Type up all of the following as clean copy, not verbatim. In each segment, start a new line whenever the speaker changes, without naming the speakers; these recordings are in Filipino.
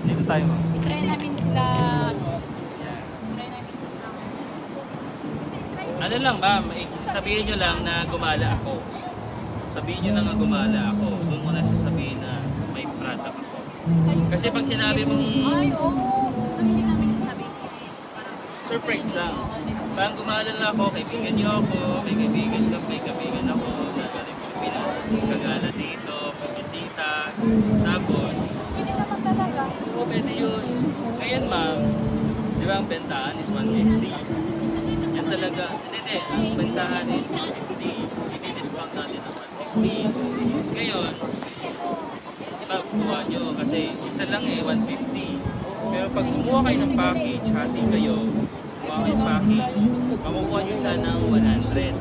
Dito tayo, ma'am.
Try namin sila. Try namin sila.
Ano lang, ma'am, sabihin nyo lang na gumala ako. Sabihin nyo lang na gumala ako. Doon mo na siya sabihin na may product ako. Kasi pag sinabi mong
Ay, oo. Sabihin namin sabihin.
surprise lang. Parang gumala lang ako, kaibigan nyo ako, may kaibigan ako na galing Pilipinas, kagala dito, pagbisita. Tapos,
Hindi naman talaga.
oo, pwede yun. Ngayon, ma'am, di ba ang bentahan is 150? Yan talaga, hindi, ang bentahan is 150. I-discount natin ang 150. Ngayon, diba, kuha nyo kasi isa lang 150. Pero pag kumuha kayo ng package, hati kayo, kumuha kayo ng package, makukuha nyo siya ng 100.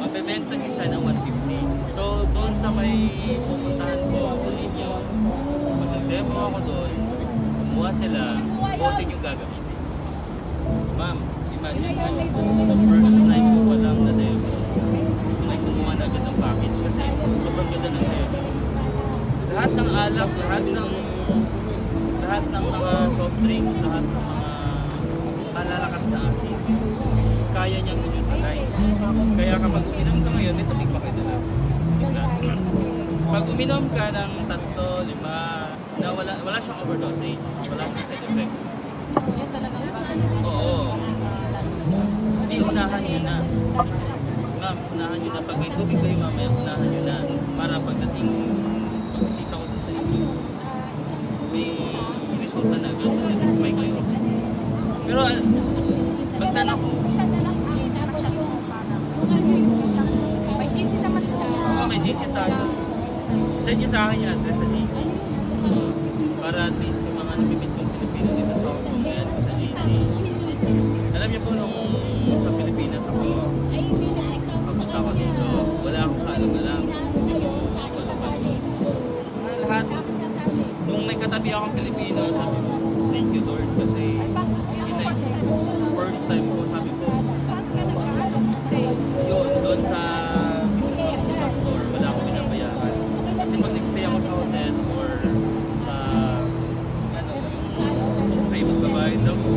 Mabebenta nyo siya ng 150. So, doon sa may pupuntahan ko sa inyo, pag nag-demo ako doon, kumuha sila, bote nyo gagamitin. Ma'am, imagine mo, the first night ko pa lang na demo, may kumuha na agad ng package kasi sobrang ganda ng demo. Lahat ng alak, lahat ng mga soft drinks, lahat ng mga malalakas na asin, kaya niyang utilize. Kaya kapag uminom ka ngayon, may tubig pa kayo na lang. Pag uminom ka ng 3, 5, na wala siyang overdosage, wala siyang side effects.
Yan talagang bagay.
Oo. Hindi, unahan nyo na. Ma'am, unahan nyo na. Pag may tubig kayo mamaya, unahan nyo na. Para pagdating, pagsita ko dun sa inyo, may resulta na agad. Nag-try kayo. Pero, pagtanong ko,
May GC naman sa...
may GC tayo. Send nyo sa akin yung address sa GC. Para at least yung mga nabibit kong Pilipino dito sa Hong Kong, yan sa GC. Alam niyo po nung sa Pilipinas ako, papunta ko dito, wala akong kaalam-alam. Hindi ko alam. Lahat, nung may katabi akong Pilipino, sabi ko, thank you Lord kasi first time ko, sabi ko, yun, doon sa store, wala akong binabayaran. Kasi pag nag-stay ako sa hotel or sa, siyempre, magbabayad ako.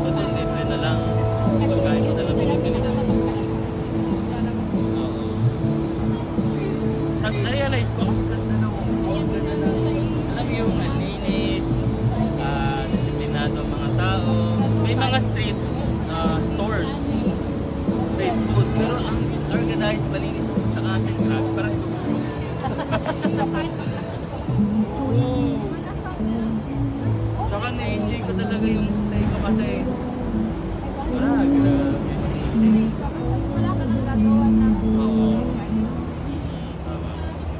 Hotel libre na lang. Pagkain ko na lang binibili. Oo. Na-realize ko, ang ganda ng Hong Kong, ang ganda ng, alam mo yung linis, disiplinado ang mga tao. May mga street stores, street food, pero ang organized, malinis sa atin, grabe, parang gumuro. Oo. Tsaka na-enjoy ko talaga yung stay ko kasi grabe, easy. Oo.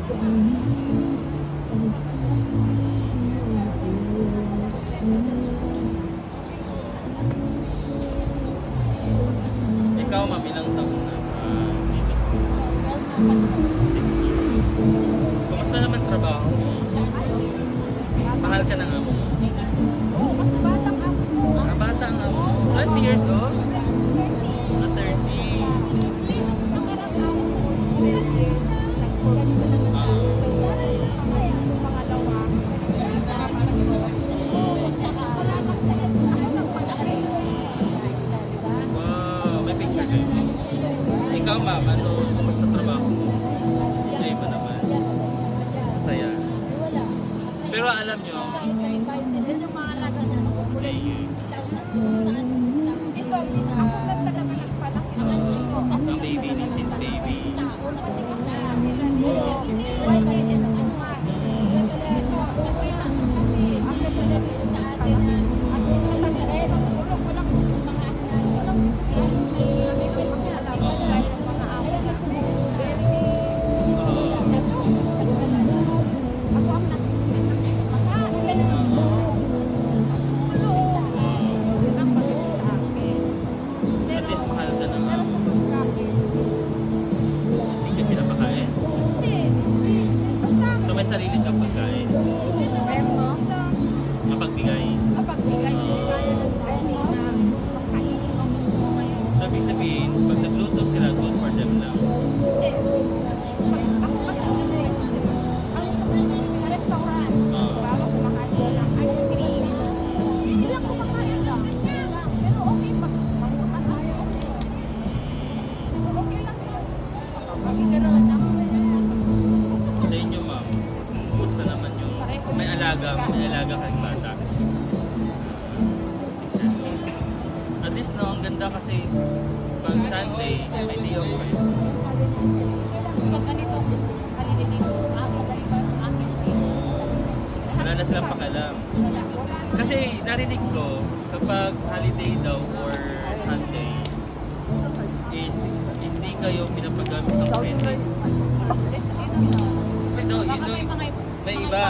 Tama. Ikaw, ma'am, ilang taon na sa dito sa 6 years. Kumusta naman trabaho mo? Mahal ka ng amo mo? Ah, bata ang amo mo. 20 years old? Ah, 30. Wow, may picture kayo. Ikaw, ma'am, ano, kumusta trabaho mo? Enjoy mo naman. Masaya. Pero alam nyo, ang baby ni since baby. At least mahal ka ng amo. Hindi ka pinapakain. So may sarili kang pagkain. Mapagbigay. So ibig sabihin, pag nagluto sila, good for them lang. may alaga kang bata. 6 years old. At least no, ang ganda kasi pag Sunday, may day off kayo.
Pag ganito, holiday dito, madali ba ang akin siya?
Wala na silang pakialam. Kasi narinig ko, kapag holiday daw or Sunday, is hindi kayo pinapagamit ng credit. Kasi daw, yun daw, may iba.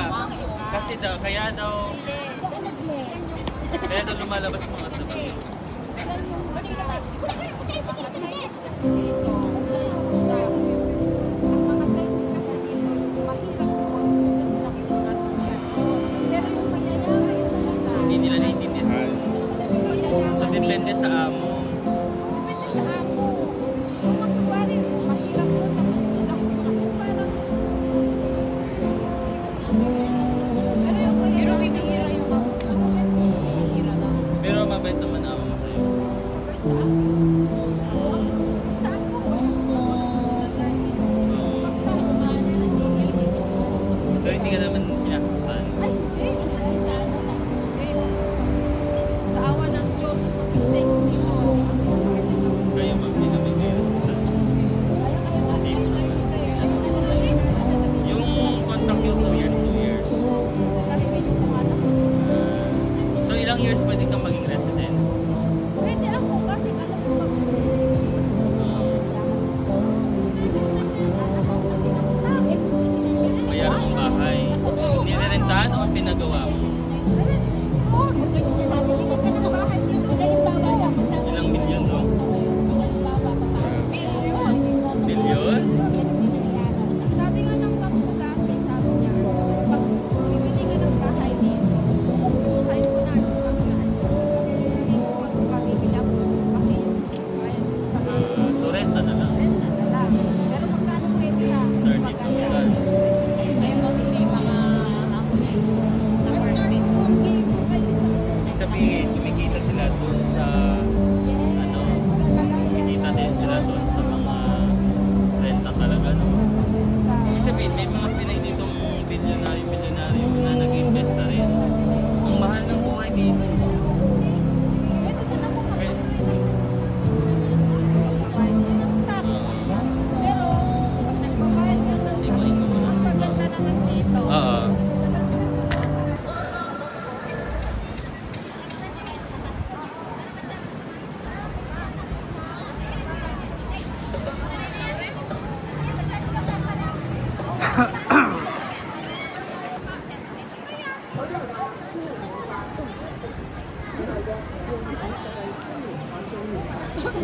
Kasi daw, kaya daw lumalabas mga tabi. Hindi nila naiintindihan. So, depende sa amo.
Pero may mahira yung mahira lang.
Pero mabait naman amo mo sa'yo. Pero hindi ka naman sinasaktan.
Sa awa ng Diyos, mistake dito.
Kaya magbinabig kayo. Yung contract yung 2 years, 2 years. So ilang years pwede kang maging resident?
Pwede ako kasi alam ko pag
Mayroon mong bahay. Nirerentahan o pinagawa mo? Ilang milyon no? Milyon?
Sabi nga ng bangko dati, sabi niya, pag bibili ka ng bahay dito, buhay mo na ang panglahan. Huwag ka bibili ang gusto mo kasi kaya sa
So renta na lang.
renta na lang. Pero magkano pwede ka?
30,000.
May mostly mga sa apartment.
Ibig sabihin, kumikita sila dun sa ano, kumikita din sila dun sa mga renta talaga no. Ibig sabihin, may mga Pinay ditong bilyonaryo na nag-invest na rin. Ang mahal ng buhay dito. Okay.
Pero pag nagbabayad ka ng ang maganda naman dito.
Oo.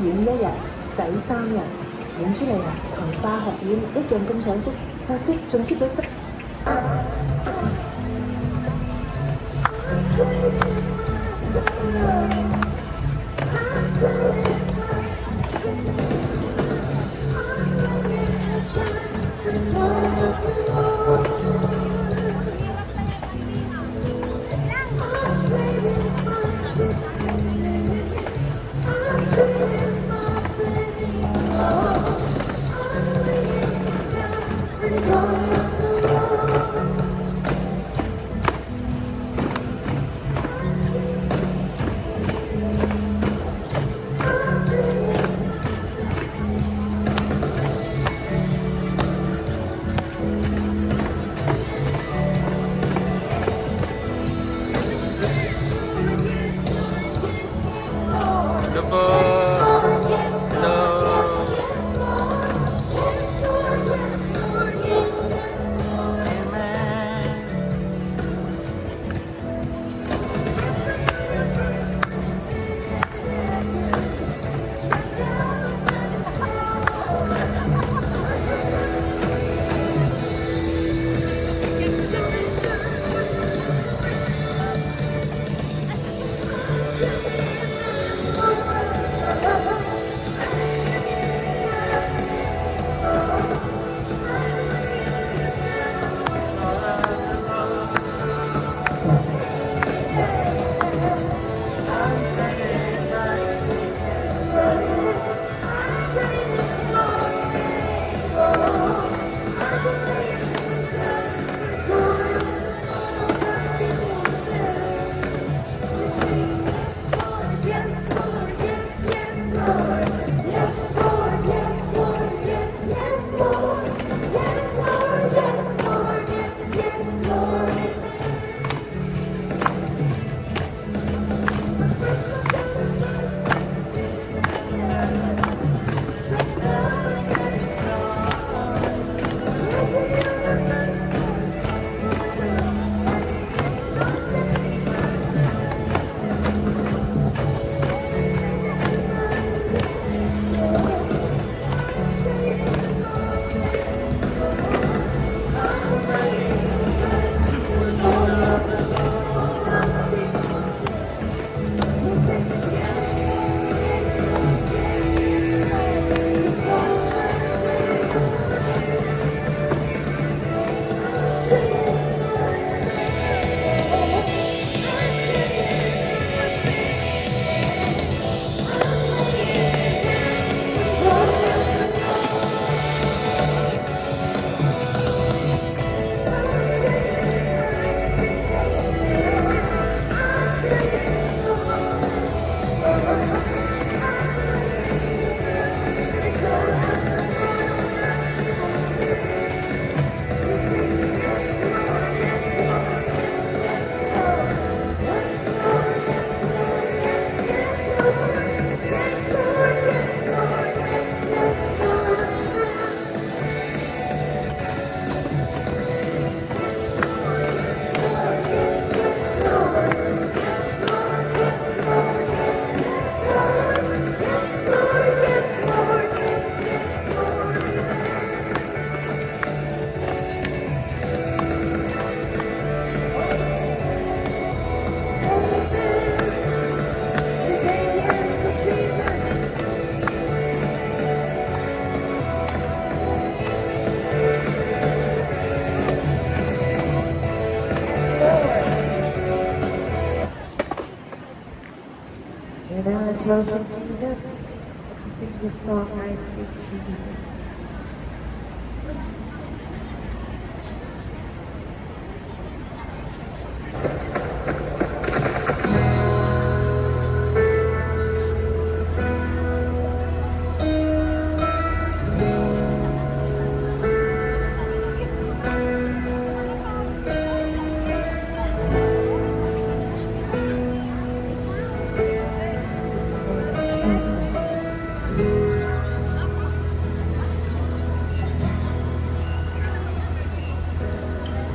演一日洗3日，演出嚟啊，同化學演一樣咁上色，髮色仲 keep 到色。
Lord Jesus, sing the song, I speak Jesus.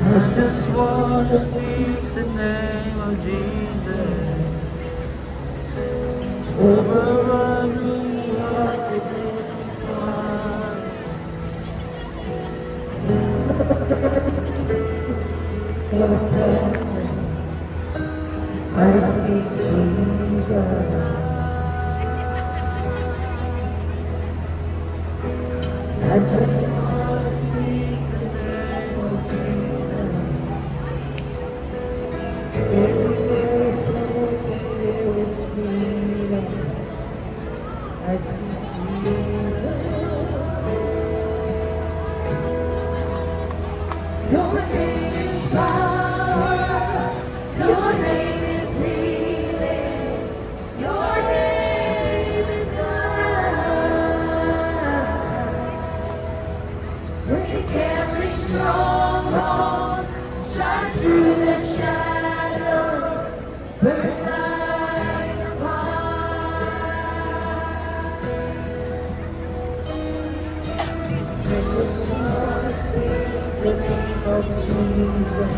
I just want to speak the name of Jesus over every heart.
I speak Jesus. I just want to speak the name of Jesus. Everywhere is hope, there is freedom. I speak Jesus. Your name is power. Your name is healing. Your name is love. Break every stronghold. Shine through the shadows. Burn like a fire. I just want to speak the name of Jesus.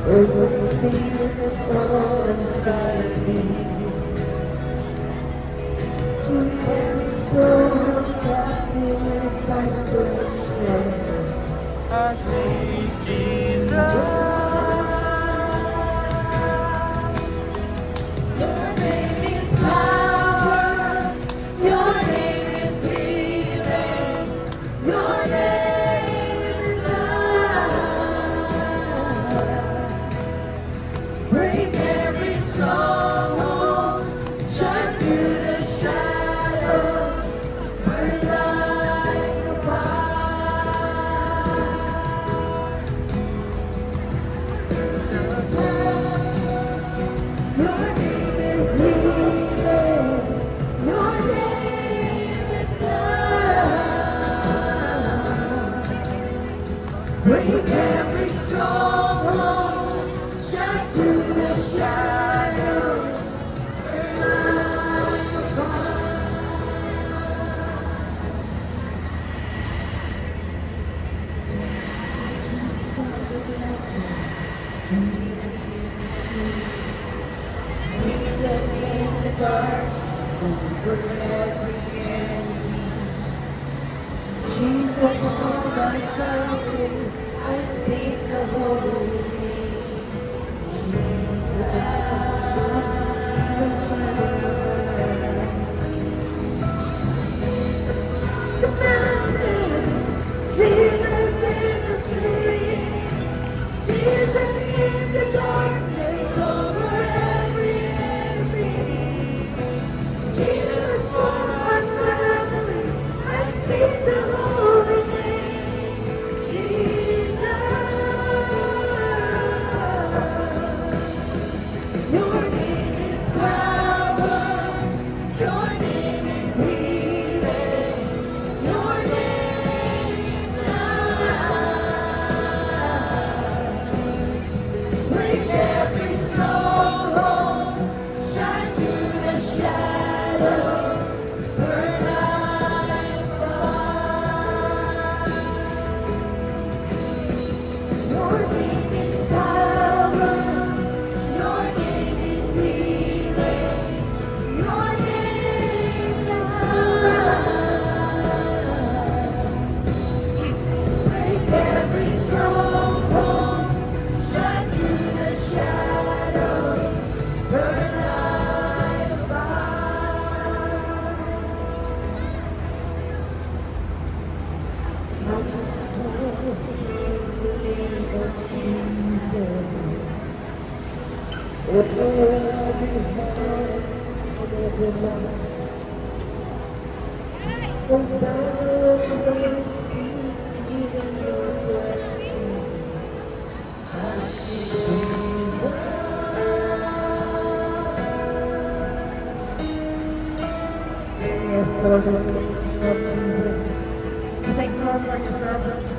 Over the fear of all anxiety, to every soul captive by depression.
I speak Jesus.
Your name is power. Your name is healing. Your name is love. Break every stronghold. Shine through the shadows. Burn like a fire. Your name is healing. Your name is love. Break every stronghold. Shine through the shadows. Burn like a fire. Jesus in the dark, over every enemy. Jesus, when I found you, I speak the holy name. The mountains, Jesus in the streets, Jesus in the darkness over every enemy. Jesus for my family, I speak the holy name. Jesus. of your love. Hosanna to the mercy, even your blessing. I see Jesus. Yes, Lord, in the name of Jesus. Thank you, Lord, for your presence.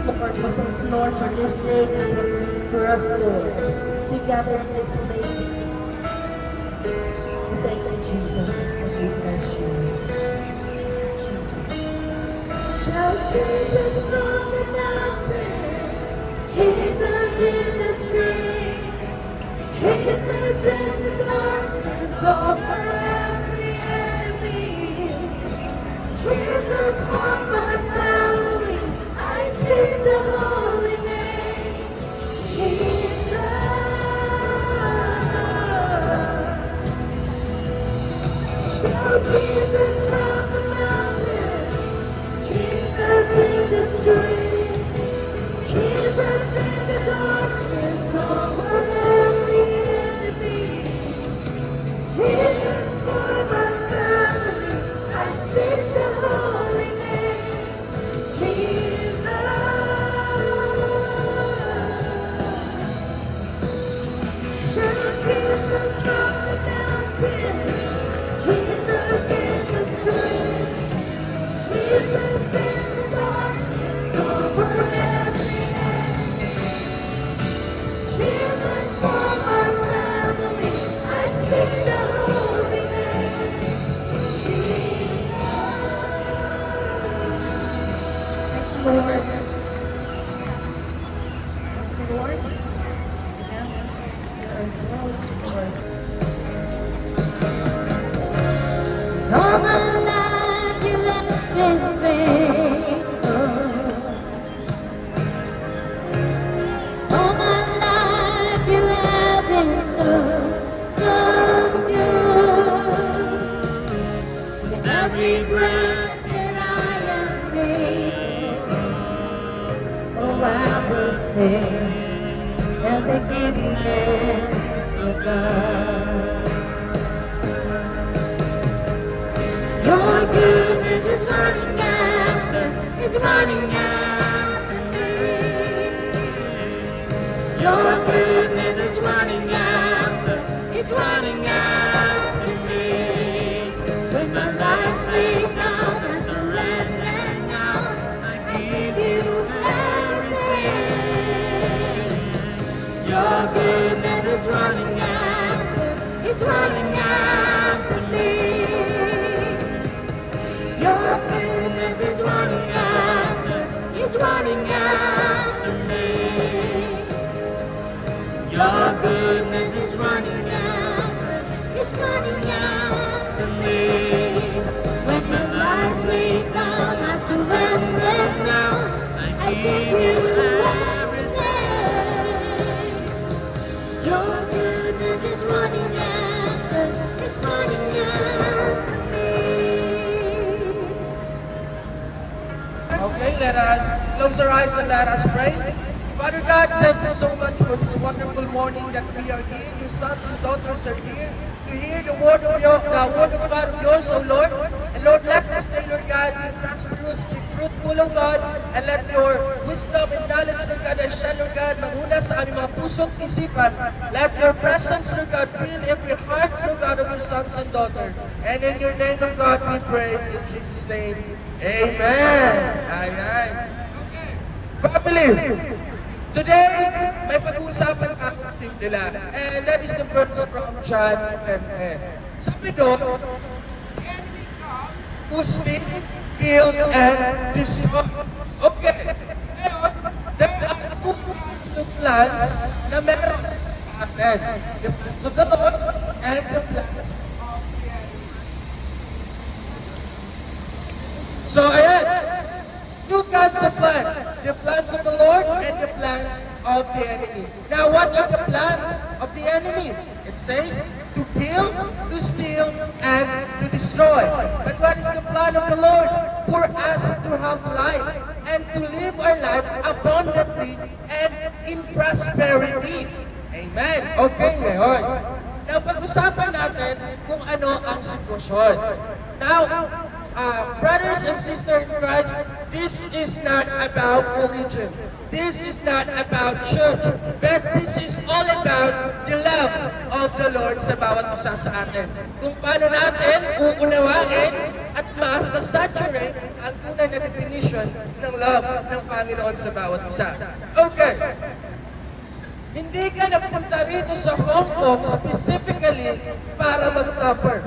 Lord, we thank you, Lord, for this day that you have made for us, Lord, to gather in this place. We thank you, Jesus, and we bless you. Shout Jesus from the mountain, Jesus in the streets, Jesus in the darkness over every enemy. Jesus for my family, I speak the holy name. Jesus. Shout Jesus from the mountains, Jesus in the streets, Jesus in the darkness over every enemy. Jesus for my family, I speak the holy name. Jesus. Shout Jesus from the mountains, Jesus in the streets, Jesus in the darkness over every enemy. Jesus for my family, I speak the holy name. Jesus. Thank you, Lord. Thank you, Lord. There is no Lord. All my life you have been faithful. All my life you have been so, so good. With every breath that I am able, oh, I will sing of the goodness of God. Your goodness is running after, it's running after me. Your goodness is running after, it's running after me. When my life laid down, I surrender now. I give you everything. Your goodness is running after, it's running after me. Your goodness is running after, it's running after me. Your goodness is running after, it's running after me. When my life laid down, I surrender now. I give you everything. Your goodness is running after, it's running after me.
Okay, let us close our eyes and let us pray. Father God, thank you so much for this wonderful morning that we are here. Your sons and daughters are here to hear the word of God of yours, O Lord. And Lord, let this day, Lord God, be prosperous, be fruitful, O God, and let your wisdom and knowledge, Lord God, and shall, Lord God, manguna sa aming mga pusong isipan. Let your presence, Lord God, fill every heart, Lord God, of your sons and daughters. And in your name, Lord God, we pray in Jesus' name. Amen. Amen. Family, today, may pag-uusapan akong simple lang. And that is the verse from John 10:10. Sabi doon, the enemy comes to steal, kill, and destroy. Okay. Ngayon, there are two kinds of plans na meron sa atin. The plans of the Lord and the plans of the enemy. So, ayan. Two kinds of plans. The plans of the Lord and the plans of the enemy. Now, what are the plans of the enemy? It says to kill, to steal, and to destroy. But what is the plan of the Lord? For us to have life and to live our life abundantly and in prosperity. Amen. Okay, ngayon. Now, pag-usapan natin kung ano ang sitwasyon. Now, brothers and sisters in Christ, this is not about religion. This is not about church. But this is all about the love of the Lord sa bawat isa sa atin. Kung paano natin uunawain at masasaturate ang tunay na definition ng love ng Panginoon sa bawat isa. Okay. Hindi ka nagpunta rito sa Hong Kong specifically para mag-suffer.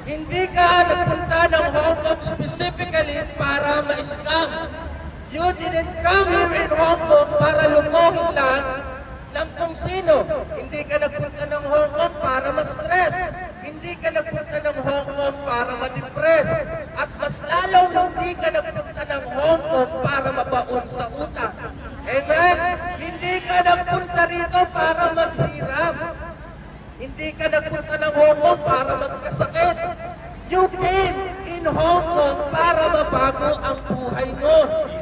Hindi ka nagpunta ng Hong Kong specifically para ma-scam. You didn't come here in Hong Kong para lumohin lang ng kung sino. Hindi ka nagpunta ng Hong Kong para ma-stress. Hindi ka nagpunta ng Hong Kong para ma-depress. At mas lalo hindi ka nagpunta ng Hong Kong para mabaon sa utang. Amen? Hindi ka nagpunta rito para maghirap. Hindi ka nagpunta ng Hong Kong para magkasakit. You came in Hong Kong para mabago ang buhay mo.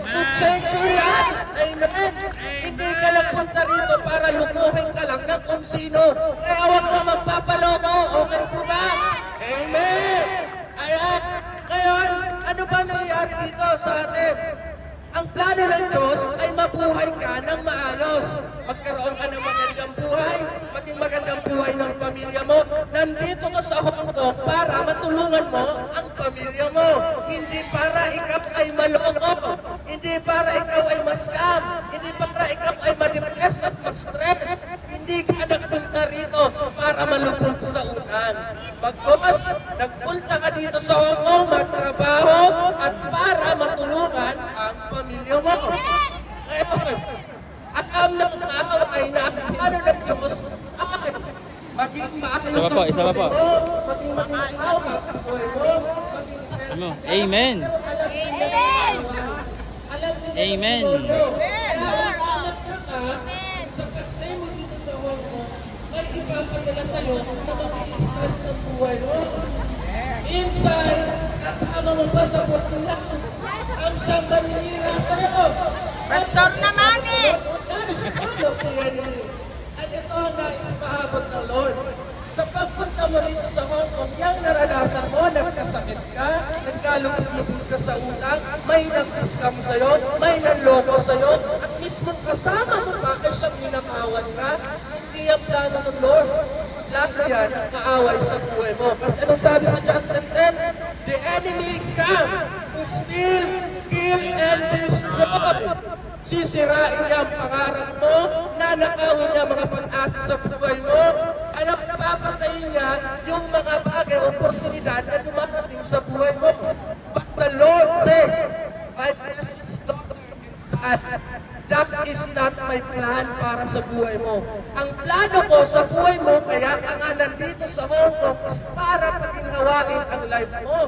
To change your life. Amen? Hindi ka nagpunta rito para lukuhin ka lang ng kung sino. Kaya huwag kang magpapaloko. Okay po ba? Amen? Ayan. Ngayon, ano ba nangyayari dito sa atin? Ang plano ng Diyos ay mabuhay ka ng maayos. Magkaroon ka ng magandang buhay, maging magandang buhay ng pamilya mo. Nandito ka sa Hong Kong para matulungan mo ang pamilya mo. Hindi para ikaw ay maloko. Hindi para ikaw ay ma-scam. Hindi para ikaw ay ma-depress at ma-stress. Hindi ka nagpunta rito para malubog sa utang. Pagkos, nagpunta ka dito sa Hong Kong, magtrabaho at para matulungan ang pamilya mo. Ngayon, alam ng kaaway na paano ng Diyos ay maging maayos
Isa pa po, isa pa po.
mo, maging makinhaw ang buhay mo, maging
Ano? Amen.
Alam din
Amen.
Kaya umanap na ka sa pag-stay mo dito sa Hong Kong, may ipapadala sa'yo na mag-i-stress ng buhay mo. Minsan, kasama mo pa sa Puerto Lacos ang siyang maninira sa'yo.
Pastor naman eh!
That is part of the enemy. At ito ang naipahabot ng Lord. Sa pagpunta mo rito sa Hong Kong, yung naranasan mo, nagkasakit ka, nagkalubog-lubog ka sa utang, may nag-scam sa'yo, may nanloko sa'yo, at mismo kasama mo pa kay siyang ninakawan ka, hindi ang plano ng Lord. Lalo yan ang kaaway sa buhay mo. Kasi anong sabi sa John 10:10? The enemy come to steal, kill, and destroy. Sisirain niya ang pangarap mo, nanakawin niya mga pag-asa sa buhay mo, anak, papatayin niya yung mga bagay, oportunidad na dumarating sa buhay mo. But the Lord says, my plan is not that is not my plan para sa buhay mo. Ang plano ko sa buhay mo, kaya ka nga nandito sa Hong Kong, is para paginhawain ang life mo.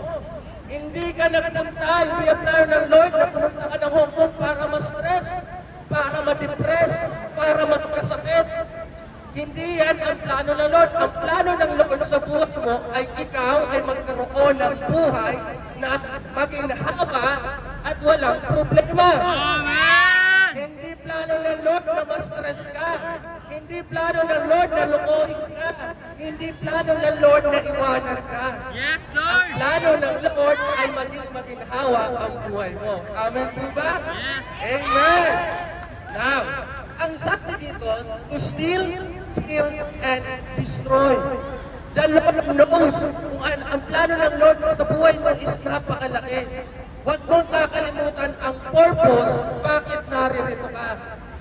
Hindi ka nagpunta, hindi ang plano ng Lord na pumunta ka ng Hong Kong para ma-stress, para ma-depress, para magkasakit. Hindi yan ang plano ng Lord. Ang plano ng Lord sa buhay mo ay ikaw ay magkaroon ng buhay na maging haba at walang problema. Hindi plano ng Lord na ma-stress ka. Hindi plano ng Lord na lukohin ka. Hindi plano ng Lord na iwanan ka.
Yes,
Ang
Lord.
plano ng Lord ay maging maginhawa ang buhay mo. Amen po ba?
Yes.
Amen! Now, ang sabi dito, to steal, kill, and destroy. The Lord knows kung ang plano ng Lord sa buhay mo is napakalaki. Huwag mong kakalimutan ang purpose, bakit naririto ka.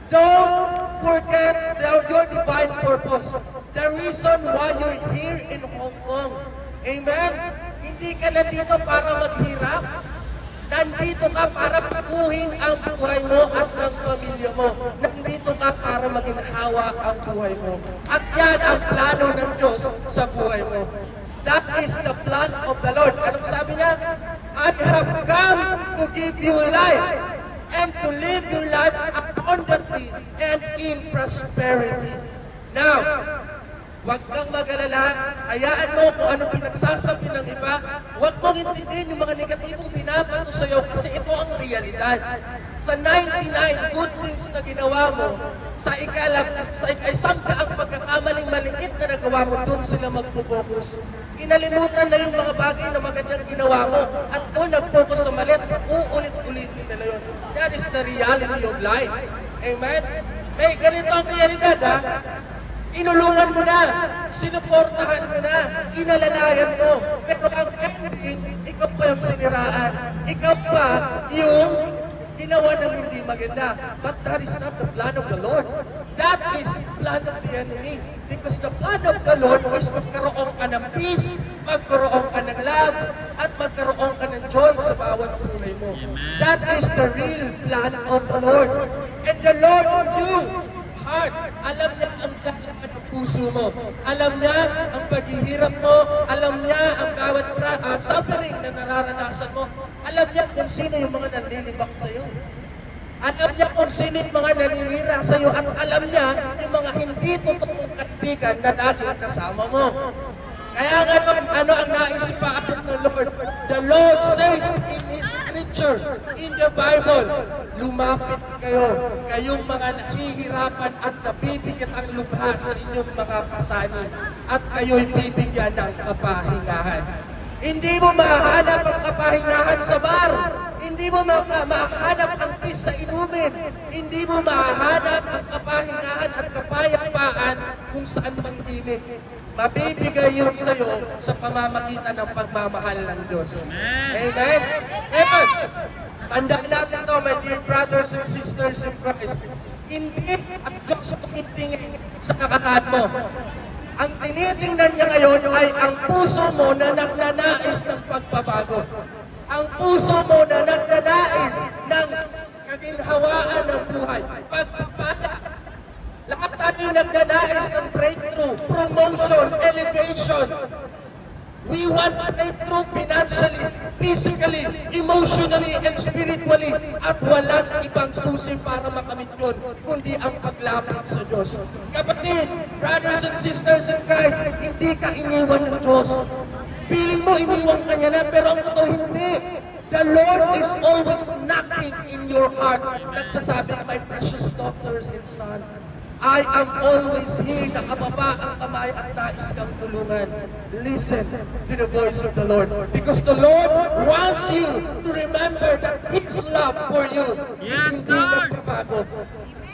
Don't forget your divine purpose. The reason why you're here in Hong Kong. Amen? Hindi ka nandito para maghirap. Nandito ka para patuhin ang buhay mo at ng pamilya mo. Nandito ka para maginhawa ang buhay mo. At yan ang plano ng Diyos sa buhay mo. That is the plan of the Lord. Anong sabi niya? I have come to give you life and to live your life abundantly and in prosperity. Now, Huwag kang mag-alala, hayaan mo kung anong pinagsasabi ng iba. Huwag mong intindihin yung mga negatibong pinapato sa'yo kasi ito ang realidad. Sa 99 good things na ginawa mo, sa isang daang pagkakamaling maliit na nagawa mo, doon sila magpo-focus. Kinalimutan na yung mga bagay na magandang ginawa mo at doon nag-focus sa maliit, uulit-ulitin nila yun. That is the reality of life. Amen? May ganito ang realidad, ha? Inulungan mo na, sinuportahan mo na, inalalayan mo. Pero ang ending, ikaw pa yung siniraan. Ikaw pa yung ginawa ng hindi maganda. But that is not the plan of the Lord. That is the plan of the enemy. Because the plan of the Lord is magkaroon ka ng peace, magkaroon ka ng love, at magkaroon ka ng joy sa bawat buhay mo. That is the real plan of the Lord. And the Lord knew heart. Alam niya ang dalaman ng puso mo. Alam niya ang paghihirap mo. Alam niya ang bawat suffering na nararanasan mo. Alam niya kung sino yung mga nanlilibak sa'yo. Alam niya kung sino yung mga naninira sa'yo. At alam niya yung mga hindi totoong kaibigan na laging kasama mo. Kaya nga ano ang naisipaabot ng Lord? The Lord says in His Scripture, in the Bible, lumapit kayo, kayong mga nahihirapan at nabibigat ang lubha sa inyong mga pasanin, at kayo'y bibigyan ng kapahingahan. Hindi mo mahanap ang kapahingahan sa bar. Hindi mo mahanap ang peace sa inumin. Hindi mo mahanap ang kapahingahan at kapayapaan kung saan mang gilid. Mabibigay yun sa'yo sa pamamagitan ng pagmamahal ng Diyos. Amen? Amen? Tandaan natin to, my dear brothers and sisters in Christ. Hindi ang Diyos tumitingin sa nakaraan mo. Ang tinitingnan niya ngayon ay ang puso mo na nagnanais ng pagbabago. Ang puso mo na nagnanais ng kaginhawaan ng buhay. Pagpapala. Lahat tayo nagnanais ng breakthrough, promotion, elevation. We want breakthrough financially, physically, emotionally, and spiritually. At walang ibang susi para makamit yun, kundi ang paglapit sa Diyos. Kapatid, brothers and sisters in Christ, hindi ka iniwan ng Diyos. Feeling mo, iniwan ka niya na, pero ang totoo hindi. The Lord is always knocking in your heart. Nagsasabi, my precious daughters and son, I am always here, nakababa ang kamay at nais kang tulungan. Listen to the voice of the Lord. Because the Lord wants you to remember that His love for you is hindi nagbabago.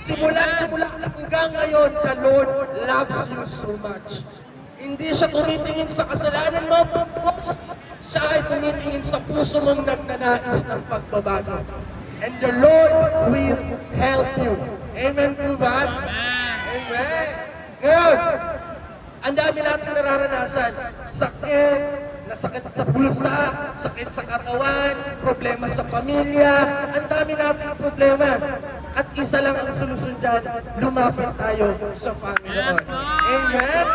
Simula hanggang ngayon, the Lord loves you so much. Hindi siya tumitingin sa kasalanan mo, because siya ay tumitingin sa puso mong nagnanais ng pagbabago. And the Lord will help you. Amen po ba? Amen. Good. Ang dami natin nararanasan. Sakit, nasakit sa bulsa, sakit sa katawan, problema sa pamilya. Ang dami nating problema. At isa lang ang solusyon dyan, lumapit tayo sa Panginoon. Amen.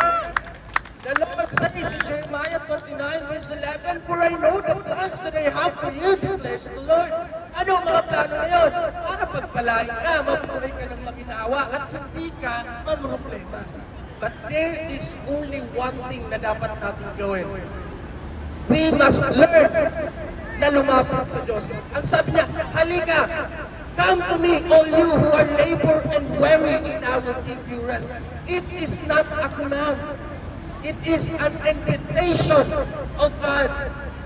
The Lord says in Jeremiah 29 verse 11, For I know the plans that I have for you, declares the Lord. Ano ang mga plano na yun? Para pagpalain ka, mabuhay ka ng maginawa at hindi ka mamroblema. But there is only one thing na dapat natin gawin. We must learn na lumapit sa Diyos. Ang sabi niya, halika, come to me, all you who are labor and weary, and I will give you rest. It is not a command. It is an invitation of God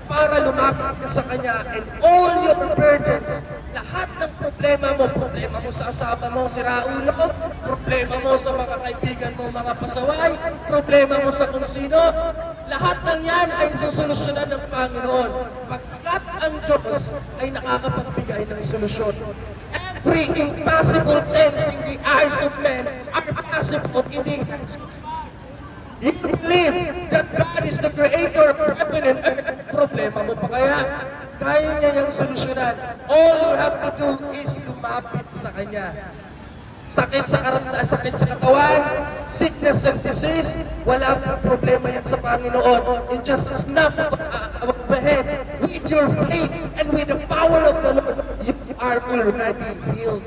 para lumapit ka sa Kanya, and all your burdens, lahat ng problema mo sa asawa mo, si Raulo, problema mo sa mga kaibigan mo, mga pasaway, problema mo sa kung sino, lahat ng yan ay susolusyonan ng Panginoon. Pagkat ang Diyos ay nakakapagbigay ng solusyon. Every impossible things in the eyes of men are possible in the hands of God. You believe that God is the creator of heaven and earth. Problema mo pa kaya? Kaya niya yung solusyonan. All you have to do is lumapit sa Kanya. Sakit sa sakit sa katawan, sickness and disease, wala pang problema yan sa Panginoon. In just a snap of the head, with your faith and with the power of the Lord, you are already healed.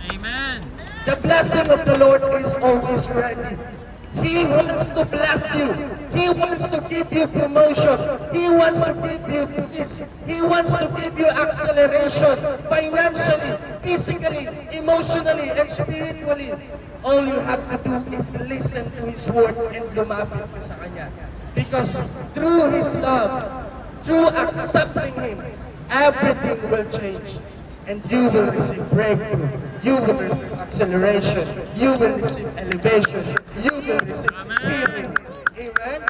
Amen.
The blessing of the Lord is always ready. He wants to bless you. He wants to give you promotion. He wants to give you peace. He wants to give you acceleration financially, physically, emotionally, and spiritually. All you have to do is listen to His word and lumapit ka sa Kanya. Because through His love, through accepting Him, everything will change. And you will receive breakthrough. You will receive acceleration. You will receive elevation. You will receive healing. Amen?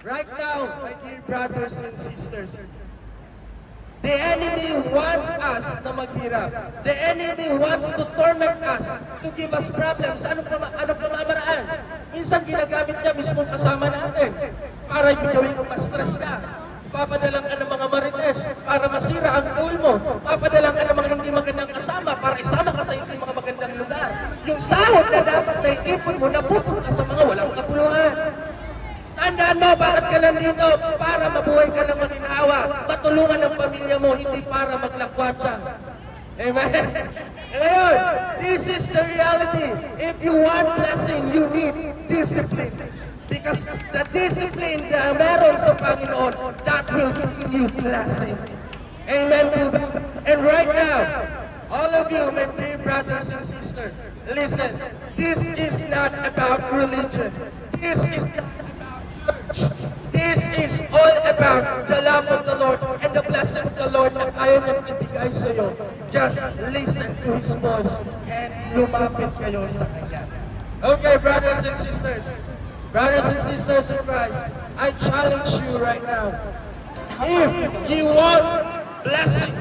Right now, my dear brothers and sisters, the enemy wants us na maghirap. The enemy wants to torment us, to give us problems. Anong pamamaraan? Minsan ginagamit niya mismo kasama natin para gawin mo ma-stress ka. Papadalang ka ng mga marites para masira ang goal mo. Papadalang ka ng mga hindi magandang kasama para isama ka sa hindi mga magandang lugar. Yung sahod na dapat na iipon mo, napupunta sa mga walang kabuluhan. Tandaan mo, bakit ka nandito? Para mabuhay ka ng maginhawa. Matulungan ang pamilya mo, hindi para maglakwatsa. Amen? Ngayon, this is the reality. If you want blessing, you need discipline. Because the discipline na meron sa Panginoon, that will bring you blessing. Amen po ba? And right now, all of you, my dear brothers and sisters, listen, this is not about religion. This is not about church. This is all about the love of the Lord and the blessing of the Lord na kaya niyang ibigay sa iyo. Just listen to His voice and lumapit kayo sa Kanya. Okay, brothers and sisters. Brothers and sisters in Christ, I challenge you right now. If you want blessing,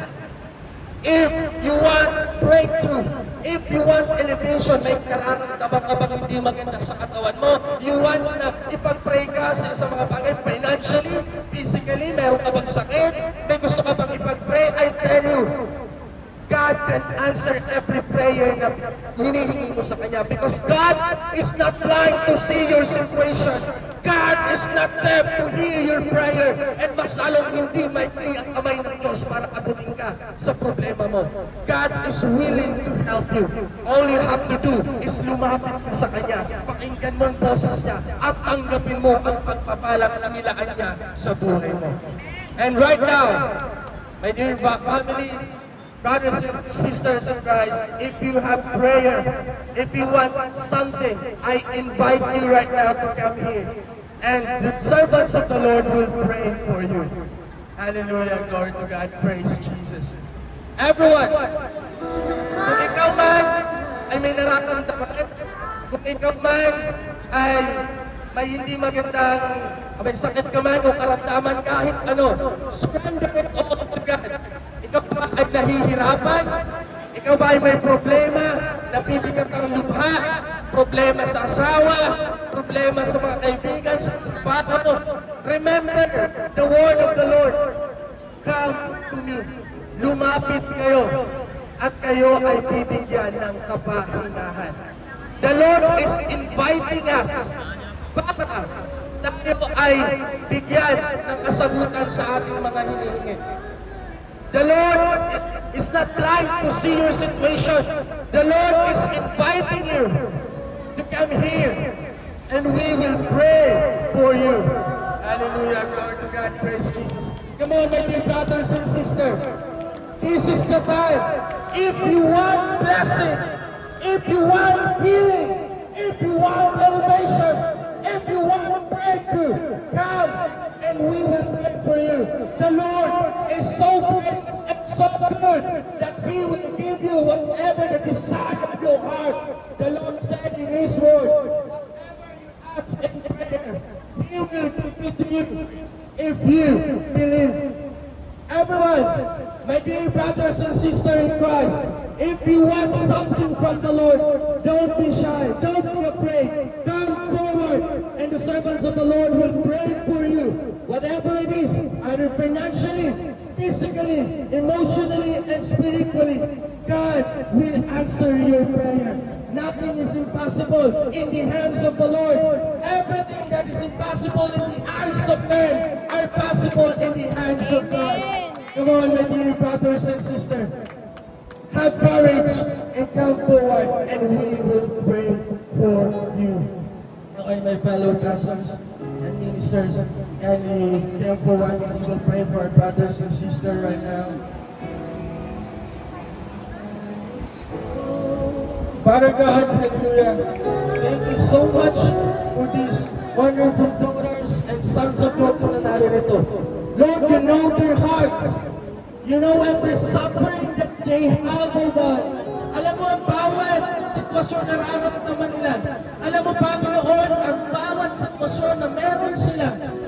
if you want breakthrough, if you want elevation, may nararamdaman ka bang hindi maganda sa katawan mo? You want na ipag-pray ka sa mga bagay financially, physically, meron ka bang sakit? May gusto ka bang ipag-pray? I tell you, God can answer every prayer na hinihingi mo sa Kanya because God is not blind to see your situation. God is not deaf to hear your prayer. And mas lalong hindi maikli ang kamay ng Diyos para abutin ka sa problema mo. God is willing to help you. All you have to do is lumapit ka sa Kanya, pakinggan mo ang boses niya, at tanggapin mo ang pagpapalang na nilaan niya sa buhay mo. And right now, my dear family, brothers and sisters in Christ, if you have prayer, if you want something, I invite you right now to come here. And the servants of the Lord will pray for you. Hallelujah, glory to God, praise Jesus. Everyone, kung ikaw man ay may nararamdaman, kung ikaw man ay may hindi magandang, may sakit ka man o karamdaman kahit ano, surrender it all to God. Ikaw ba ay nahihirapan? Ikaw ba ay may problema? Nabibigat ang lubha? Problema sa asawa? Problema sa mga kaibigan? Sa trabaho? Remember the word of the Lord. Come to me. Lumapit kayo at kayo ay bibigyan ng kapahinahan. The Lord is inviting us para tayo ay bigyan ng kasagutan sa ating mga hinihingi. The Lord is not blind to see your situation. The Lord is inviting you to come here and we will pray for you. Hallelujah, glory to God, praise Jesus. Come on, my dear brothers and sisters. This is the time. If you want blessing, if you want healing, if you want elevation, if you want breakthrough, come and we will pray for you. The Lord is so great and so good that He will give you whatever the desire of your heart. The Lord said in His word, ask in prayer, He will give it to you if you believe. Everyone, my dear brothers and sisters in Christ, if you want something from the Lord, don't be shy, don't be afraid. Come forward and the servants of the Lord will pray for you. Whatever it is, either financially, physically, emotionally, and spiritually, God will answer your prayer. Nothing is impossible in the hands of the Lord. Everything that is impossible in the eyes of men are possible in the hands of God. Come on, my dear brothers and sisters. Have courage and come forward and we will pray for you. and my fellow pastors and ministers, and pray for one, we will pray for our brothers and sisters right now. Father God, hallelujah, thank you so much for these wonderful daughters and sons of God na narito. Lord, you know their hearts. You know every suffering that they have, oh God. Alam mo ang bawat sitwasyon na nararamdaman nila. Alam mo, Panginoon, ang bawat sitwasyon na meron sila.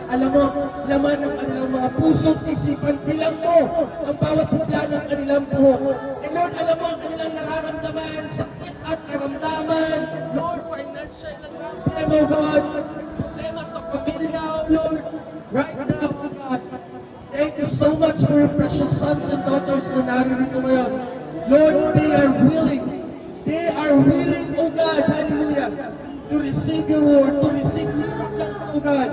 Alam mo, laman ng kanilang mga puso at isipan, bilang mo ang bawat higla ng kanilang buhok. And Lord, alam mo ang kanilang nararamdaman, sakit at karamdaman. Lord, financial na problem, oh God. Problema sa pamilya, oh Lord. Right now, oh God. Thank you so much for your precious sons and daughters na naririto ngayon. Lord, they are willing, oh God, hallelujah, to receive your word, to receive your word, oh God.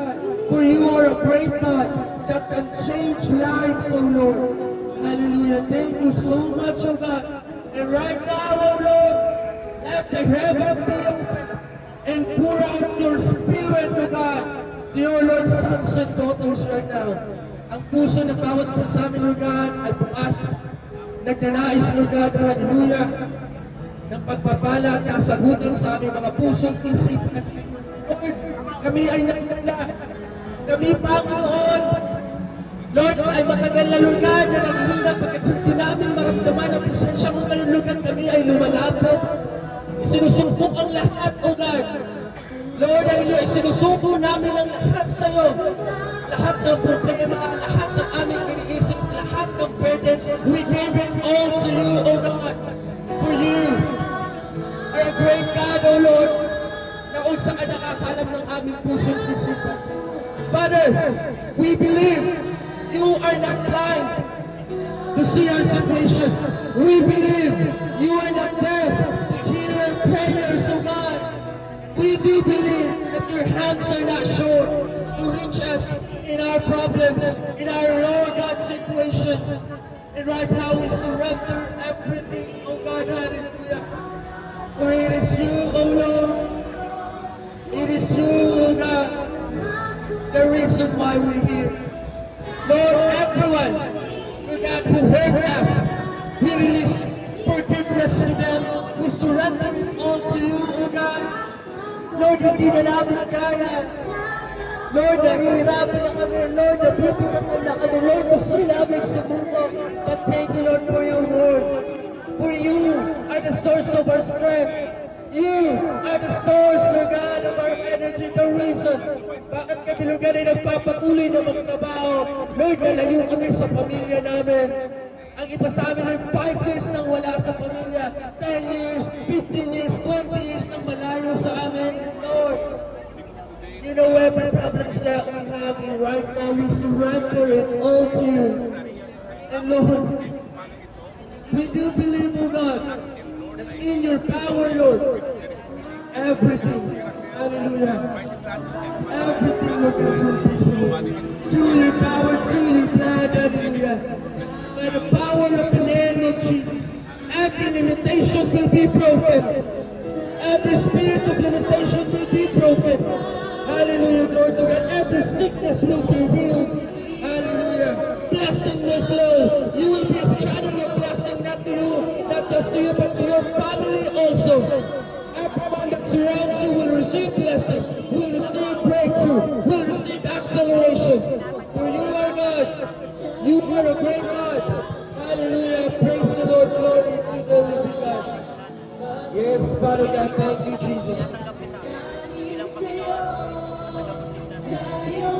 For you are a great God that can change lives, oh Lord. Hallelujah. Thank you so much, oh God. And right now, oh Lord, let the heaven be open and pour out your spirit, oh God, to your Lord, sons and daughters right now. Ang puso ng bawat isa sa amin, Lord God, ay bukas. Nagnanais, Lord God, hallelujah, ng pagpapala at kasagutan sa aming mga pusong isipan. Lord, kami ay nagdala. Kami, Panginoon, Lord, ay matagal na, Lord God, na naghihina pagkat hindi namin maramdaman ang presensya mo ngayon, Lord God, kami ay lumalapot. Isinusumpok ang lahat, O God. Lord, hallelujah, isinusuko namin ang lahat sa iyo. Lahat ng problema, lahat ng aming iniisip, lahat ng burden, we give it all to you, O God. For you are a great God, O Lord, na kung saan nakakalam ng aming pusong isipan. Father, we believe you are not blind to see our situation. We believe you are not deaf to hear our prayers, O God. We do believe that your hands are not short to reach us in our problems, in our, Lord God, situations. And right now we surrender everything, oh God, hallelujah. For it is you, oh Lord. It is you, oh God, the reason why we're here. Lord, everyone, oh God, who hurt us, we release forgiveness to them. We surrender it all to you, oh God. Lord, hindi na namin kaya. Lord, nahihirapan na kami. Lord, nabibigat na kami. Lord, gusto namin sumuko. But thank you, Lord, for your word. For you are the source of our strength. You are the source, Lord God, of our energy, the reason. Bakit kami, Lord God, ay nagpapatuloy na magtrabaho? Lord, nalayo kami sa pamilya namin. Ang iba sa amin ay 5 years nang wala sa pamilya, 10 years, 15 years, 20 years nang malayo sa amin. Lord, you know every problems that we have, and right now we surrender it all to you. And Lord, we do believe, oh God, that in your power, Lord, everything, hallelujah, everything, Lord God, will be so. Through your power, through your blood, hallelujah. By the power of the name of Jesus, every limitation will be broken. Every spirit of limitation will be broken. Hallelujah, Lord God. Every sickness will be healed. Hallelujah. Blessing will flow. You will be channeling your blessing, not to you, not just to you, but to your family also. Everyone that surrounds you will receive blessing, will receive breakthrough, will receive acceleration. For you are God. You are a great God. Hallelujah. Praise the Lord. Glory to the living God. Yes, Father God. Thank you, Jesus.
Sa'yo,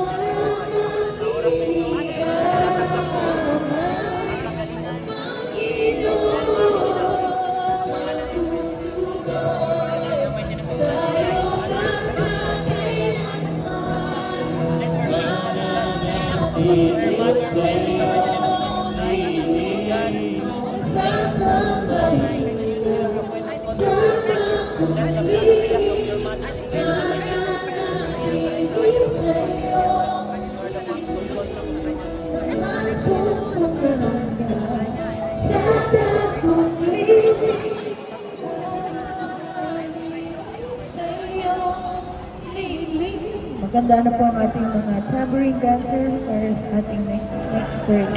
Maganda na po ang ating mga tambourine dancer para sa ating next break.